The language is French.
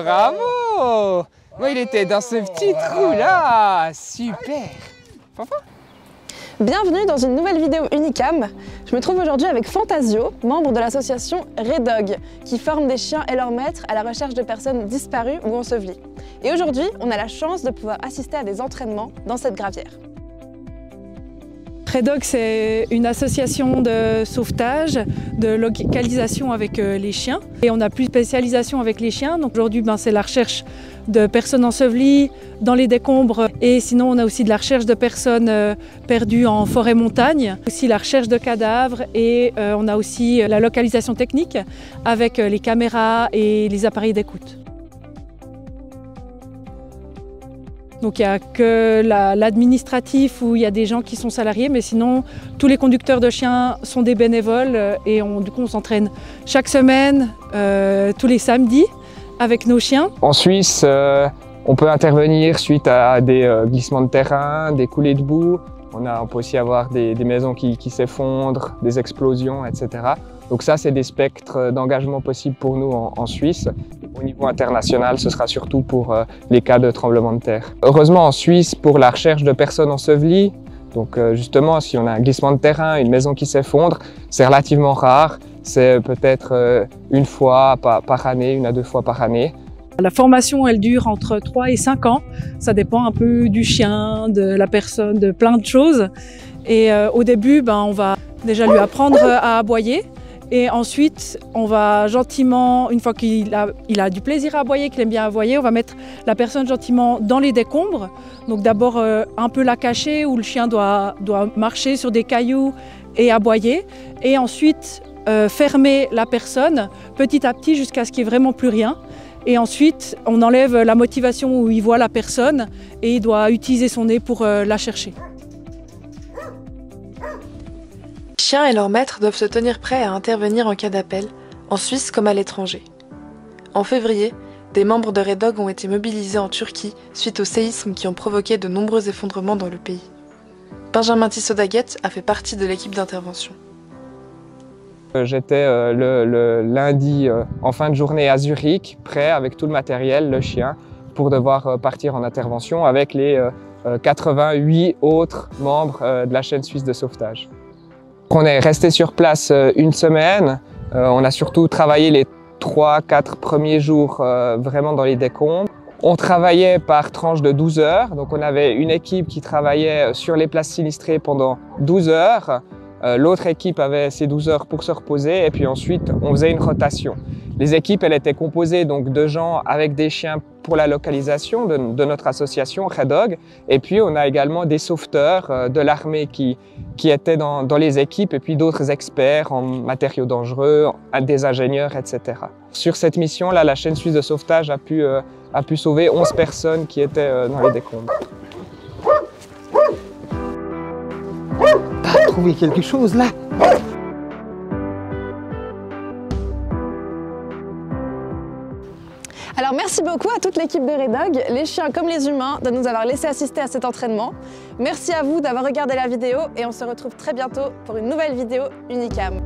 bravo! Moi, il était dans ce petit trou-là. Super. Papa? Bienvenue dans une nouvelle vidéo Unicam. Je me trouve aujourd'hui avec Fantasio, membre de l'association Redog, qui forme des chiens et leurs maîtres à la recherche de personnes disparues ou ensevelies. Et aujourd'hui, on a la chance de pouvoir assister à des entraînements dans cette gravière. Redog, c'est une association de sauvetage, de localisation avec les chiens. Et on a plus de spécialisation avec les chiens. Donc aujourd'hui, c'est la recherche de personnes ensevelies dans les décombres. Et sinon, on a aussi de la recherche de personnes perdues en forêt-montagne. Aussi la recherche de cadavres et on a aussi la localisation technique avec les caméras et les appareils d'écoute. Donc il n'y a que l'administratif où il y a des gens qui sont salariés, mais sinon tous les conducteurs de chiens sont des bénévoles et du coup on s'entraîne chaque semaine, tous les samedis avec nos chiens. En Suisse, on peut intervenir suite à des glissements de terrain, des coulées de boue. On peut aussi avoir des maisons qui s'effondrent, des explosions, etc. Donc ça, c'est des spectres d'engagement possibles pour nous en Suisse. Au niveau international, ce sera surtout pour les cas de tremblement de terre. Heureusement, en Suisse, pour la recherche de personnes ensevelies, donc justement, si on a un glissement de terrain, une maison qui s'effondre, c'est relativement rare. C'est peut-être une fois par année, 1 à 2 fois par année. La formation, elle dure entre 3 et 5 ans. Ça dépend un peu du chien, de la personne, de plein de choses. Et au début, on va déjà lui apprendre à aboyer. Et ensuite, on va gentiment, une fois qu'il a du plaisir à aboyer, qu'il aime bien aboyer, on va mettre la personne gentiment dans les décombres. Donc d'abord un peu la cacher, où le chien doit marcher sur des cailloux et aboyer. Et ensuite fermer la personne petit à petit jusqu'à ce qu'il n'y ait vraiment plus rien. Et ensuite, on enlève la motivation où il voit la personne et il doit utiliser son nez pour la chercher. Les chiens et leurs maîtres doivent se tenir prêts à intervenir en cas d'appel, en Suisse comme à l'étranger. En février, des membres de Redog ont été mobilisés en Turquie suite aux séismes qui ont provoqué de nombreux effondrements dans le pays. Benjamin Tissot-Daguet a fait partie de l'équipe d'intervention. J'étais le lundi en fin de journée à Zurich, prêt avec tout le matériel, le chien, pour devoir partir en intervention avec les 88 autres membres de la chaîne suisse de sauvetage. On est resté sur place 1 semaine. On a surtout travaillé les 3-4 premiers jours vraiment dans les décombres. On travaillait par tranche de 12 heures. Donc on avait une équipe qui travaillait sur les places sinistrées pendant 12 heures. L'autre équipe avait ses 12 heures pour se reposer et puis ensuite on faisait une rotation. Les équipes, elles étaient composées donc de gens avec des chiens pour la localisation de notre association Redog, et puis on a également des sauveteurs de l'armée qui étaient dans les équipes, et puis d'autres experts en matériaux dangereux, des ingénieurs, etc. Sur cette mission-là, la chaîne suisse de sauvetage a pu sauver 11 personnes qui étaient dans les décombres. T'as trouvé quelque chose là? Alors merci beaucoup à toute l'équipe de Redog, les chiens comme les humains, de nous avoir laissé assister à cet entraînement. Merci à vous d'avoir regardé la vidéo et on se retrouve très bientôt pour une nouvelle vidéo Unicam.